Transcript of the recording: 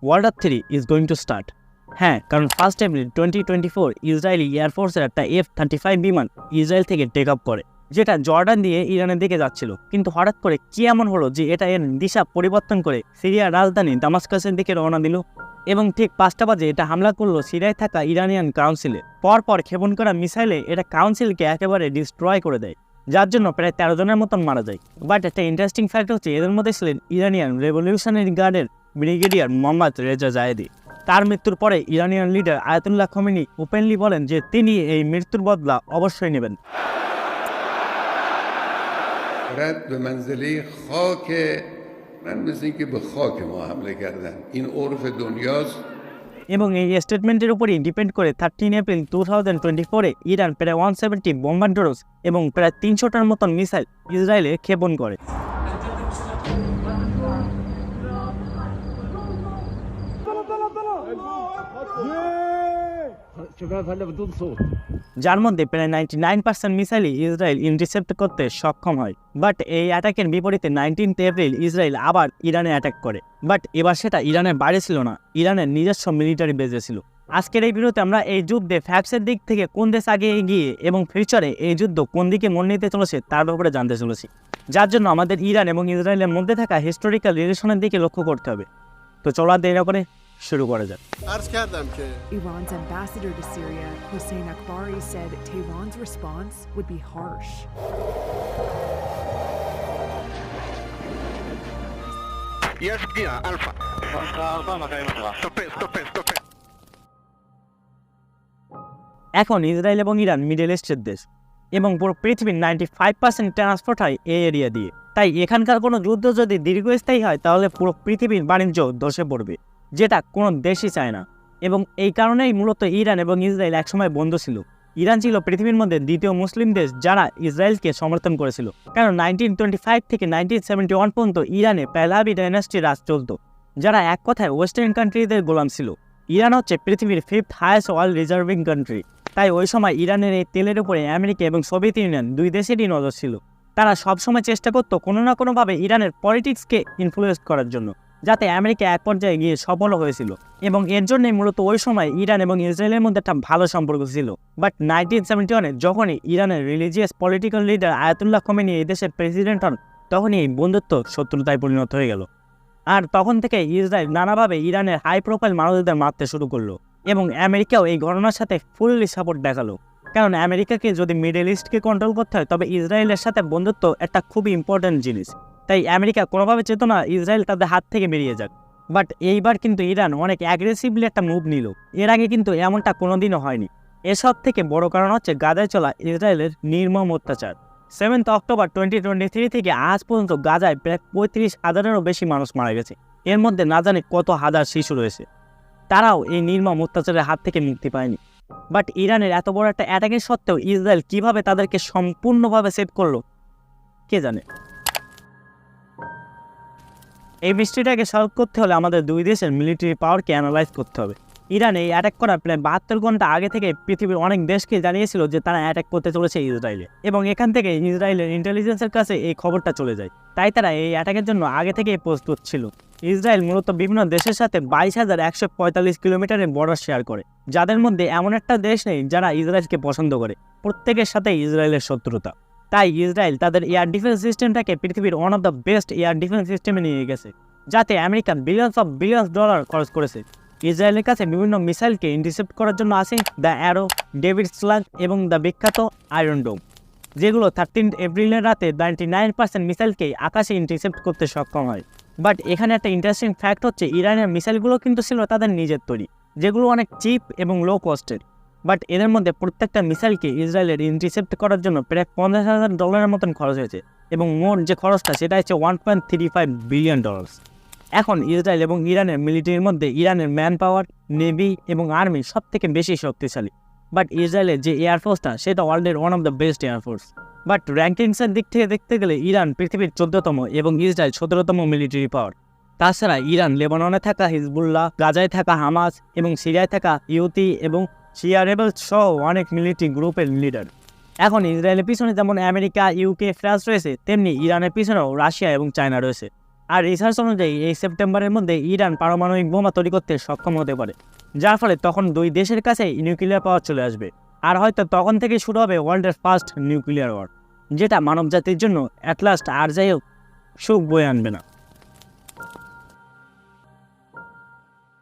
World war 3 is going to start. হ্যাঁ, কারণ 1 April 2024 Israeli এয়ারফোর্সের একটা F-35 বিমান ইসরায়েল থেকে টেক আপ করে, যেটা জর্ডান দিয়ে ইরানের দিকে যাচ্ছিল। কিন্তু হঠাৎ করে কি এমন হলো যে এটা এর দিশা পরিবর্তন করে সিরিয়ার রাজধানী দামাস্কাসের দিকে রওনা দিল, এবং ঠিক 5টা বাজে এটা হামলা করলো সিরিয়ায় থাকা ইরানিয়ান কাউন্সিলে। পরপর ক্ষেপণ করা মিসাইলে এটা কাউন্সিলকে একেবারে ডিস্ট্রয় করে দেয়, যার জন্য প্রায় 13 জনের মতন মারা যায়। বাট একটা ইন্টারেস্টিং ফ্যাক্ট হচ্ছে এদের মধ্যে ছিলেন ইরানিয়ান রেভলিউশনারি গার্ডের ব্রিগেডিয়ার মোহাম্মদ রেজা জায়েদি। তার মৃত্যুর পরে Iranian leader Ayatollah Khomeini openly বলেন যে তিনি এই মৃত্যুর বদলা অবশ্যই নেবেন। رد به منزله خاک من مثل اینکه به خاک ما حمله کردن این عرف دنیاست এবং এই স্টেটমেন্টের উপরই ডিপেন্ড করে 13 এপ্রিল 2024 ইরান প্রায় 170 বোম্বার্ডারস এবং প্রায় 300টার মতন মিসাইল ইসরায়েলে ক্ষেপণ করে। যার মধ্যে প্রায় 99% মিসাইলই ইসরায়েল ইন্টারসেপ্ট করতে সক্ষম হয়। বাট এই অ্যাটাকের বিপরীতে 19 এপ্রিল ইসরায়েল আবার ইরানে অ্যাটাক করে। বাট এবার সেটা ইরানের বাইরে ছিল না, ইরানের নিজস্ব মিলিটারি বেজে ছিল। আজকের এই ভিডিওতে আমরা এই যুদ্ধে ফ্যাক্টসের দিক থেকে কোন দেশ আগে এগিয়ে এবং ফিউচারে এই যুদ্ধ কোন দিকে মন নিতে চলেছে তার ব্যাপারে জানতে চলেছি, যার জন্য আমাদের ইরান এবং ইসরায়েলের মধ্যে থাকা হিস্টোরিক্যাল রিলেশনের দিকে লক্ষ্য করতে হবে। তো চলো আর দেরি করে শুরু করা যাক। Iran's ambassador to Syria, Hossein Akbari, said Tehran's response would be harsh. Yes, yeah, Alpha. Stop. এখন ইসরায়েল এবং ইরান মিডল ইস্টের দেশ, এবং পুরো পৃথিবীর 95% ট্রান্সপোর্ট হয় এই এরিয়া দিয়ে। তাই এখানকার কোনো যুদ্ধ যদি দীর্ঘস্থায়ী হয় তাহলে পুরো পৃথিবীর বাণিজ্য ধসে পড়বে, যেটা কোনো দেশই চায় না। এবং এই কারণেই মূলত ইরান এবং ইসরায়েল একসময় বন্ধু ছিল। ইরান ছিল পৃথিবীর মধ্যে দ্বিতীয় মুসলিম দেশ যারা ইসরায়েলকে সমর্থন করেছিল, কারণ 1925 থেকে 1971 পর্যন্ত ইরানে পেহলাভি ডাইনাস্টির রাজ চলত, যারা এক কথায় ওয়েস্টার্ন কান্ট্রিদের গোলাম ছিল। ইরান হচ্ছে পৃথিবীর 5th highest oil reserving country. তাই ওই সময় ইরানের এই তেলের উপরে আমেরিকা এবং সোভিয়েত ইউনিয়ন দুই দেশেরই নজর ছিল। তারা সবসময় চেষ্টা করতো কোনো না কোনোভাবে ইরানের পলিটিক্সকে ইনফ্লুয়েন্স করার জন্য, যাতে আমেরিকা এক পর্যায়ে গিয়ে সফল হয়েছিল। এবং এর জন্যই মূলত ওই সময় ইরান এবং ইসরায়েলের মধ্যে একটা ভালো সম্পর্ক ছিল। বাট 1971-এ যখনই ইরানের religious political leader Ayatollah Khomeini এই দেশের প্রেসিডেন্ট হন, তখনই এই বন্ধুত্ব শত্রুতায় পরিণত হয়ে গেল। আর তখন থেকে ইসরায়েল নানাভাবে ইরানের হাই প্রোফাইল মানুষদের মারতে শুরু করলো, এবং আমেরিকাও এই ঘটনার সাথে ফুললি সাপোর্ট দেখালো। কারণ আমেরিকাকে যদি মিডল ইস্টকে কন্ট্রোল করতে হয় তবে ইসরায়েলের সাথে বন্ধুত্ব একটা খুবই ইম্পর্ট্যান্ট জিনিস। তাই আমেরিকা কোনোভাবে চেত না ইসরায়েল তাদের হাত থেকে বেরিয়ে যাক। বাট এইবার কিন্তু ইরান অনেক অ্যাগ্রেসিভলি একটা মুভ নিল। এর আগে কিন্তু এমনটা কোনোদিনও হয়নি। এসব থেকে বড় কারণ হচ্ছে গাজায় চলা ইসরায়েলের নির্মম অত্যাচার। 7 অক্টোবর 2023 থেকে আজ পর্যন্ত গাজায় প্রায় 35,000-এরও বেশি মানুষ মারা গেছে। এর মধ্যে না জানি কত হাজার শিশু রয়েছে, তারাও এই নির্মম অত্যাচারের হাত থেকে মুক্তি পায়নি। বাট ইরানের এত বড় একটা অ্যাটাকের সত্ত্বেও ইসরায়েল কিভাবে তাদেরকে সম্পূর্ণভাবে সেভ করলো কে জানে। এই মিস্ট্রিটাকে সলভ করতে হলে আমাদের দুই দেশের মিলিটারি পাওয়ারকে অ্যানালাইজ করতে হবে। ইরান এই অ্যাটাক করার প্রায় 72 ঘন্টা আগে থেকে পৃথিবীর অনেক দেশকে জানিয়েছিল যে তারা অ্যাটাক করতে চলেছে ইসরায়েলে, এবং এখান থেকে ইসরায়েলের ইন্টেলিজেন্সের কাছে এই খবরটা চলে যায়। তাই তারা এই অ্যাটাকের জন্য আগে থেকেই প্রস্তুত ছিল। ইসরায়েল মূলত বিভিন্ন দেশের সাথে 22,145 কিলোমিটারের বর্ডার শেয়ার করে, যাদের মধ্যে এমন একটা দেশ নেই যারা ইসরায়েলকে পছন্দ করে। প্রত্যেকের সাথে ইসরায়েলের শত্রুতা। তাই ইসরায়েল তাদের এয়ার ডিফেন্স সিস্টেমটাকে পৃথিবীর one of the best air defence সিস্টেমে নিয়ে গেছে, যাতে আমেরিকা বিলিয়ন্স ডলার খরচ করেছে। ইসরায়েলের কাছে বিভিন্ন মিসাইলকে ইন্টারসেপ্ট করার জন্য আছে দ্য অ্যারো, ডেভিড স্লাগ এবং দ্য বিখ্যাত আয়রন ডোম, যেগুলো 13 এপ্রিলের রাতে 99% মিসাইলকে আকাশে ইন্টারসেপ্ট করতে সক্ষম হয়। বাট এখানে একটা ইন্টারেস্টিং ফ্যাক্ট হচ্ছে ইরানের মিসাইলগুলো কিন্তু ছিল তাদের নিজের তৈরি, যেগুলো অনেক চিপ এবং লো কস্টের। বাট এদের মধ্যে প্রত্যেকটা মিসাইলকে ইসরায়েলের ইন্টারসেপ্ট করার জন্য প্রায় $50,000 মতন খরচ হয়েছে, এবং মোট যে খরচটা সেটা হচ্ছে $1.35 বিলিয়ন। এখন ইসরায়েল এবং ইরানের মিলিটারির মধ্যে ইরানের ম্যান পাওয়ার, নেভি এবং আর্মি সব থেকে বেশি শক্তিশালী। বাট ইসরায়েলের যে এয়ারফোর্সটা সেটা ওয়ার্ল্ডের one of the best air force. But র্যাঙ্কিংসের দিক থেকে দেখতে গেলে ইরান পৃথিবীর 14তম এবং ইসরায়েল 17তম মিলিটারি পাওয়ার। তাছাড়া ইরান লেবাননে থাকা হিজবুল্লাহ, গাজায় থাকা হামাস এবং সিরিয়ায় থাকা ইউতি এবং শিয়া রেবেলস সহ অনেক মিলিটারি গ্রুপের লিডার। এখন ইসরায়েলের পিছনে যেমন আমেরিকা, ইউকে, ফ্রান্স রয়েছে, তেমনি ইরানের পিছনেও রাশিয়া এবং চায়না রয়েছে। আর রিসার্চ অনুযায়ী এই সেপ্টেম্বরের মধ্যে ইরান পারমাণবিক বোমা তৈরি করতে সক্ষম হতে পারে, যার ফলে তখন দুই দেশের কাছে নিউক্লিয়ার পাওয়ার চলে আসবে। আর হয়তো তখন থেকে শুরু হবে ওয়ার্ল্ডের ফার্স্ট নিউক্লিয়ার ওয়ার, যেটা মানবজাতির জন্য অ্যাট লাস্ট আর যাই হোক সুখ বয়ে আনবে না।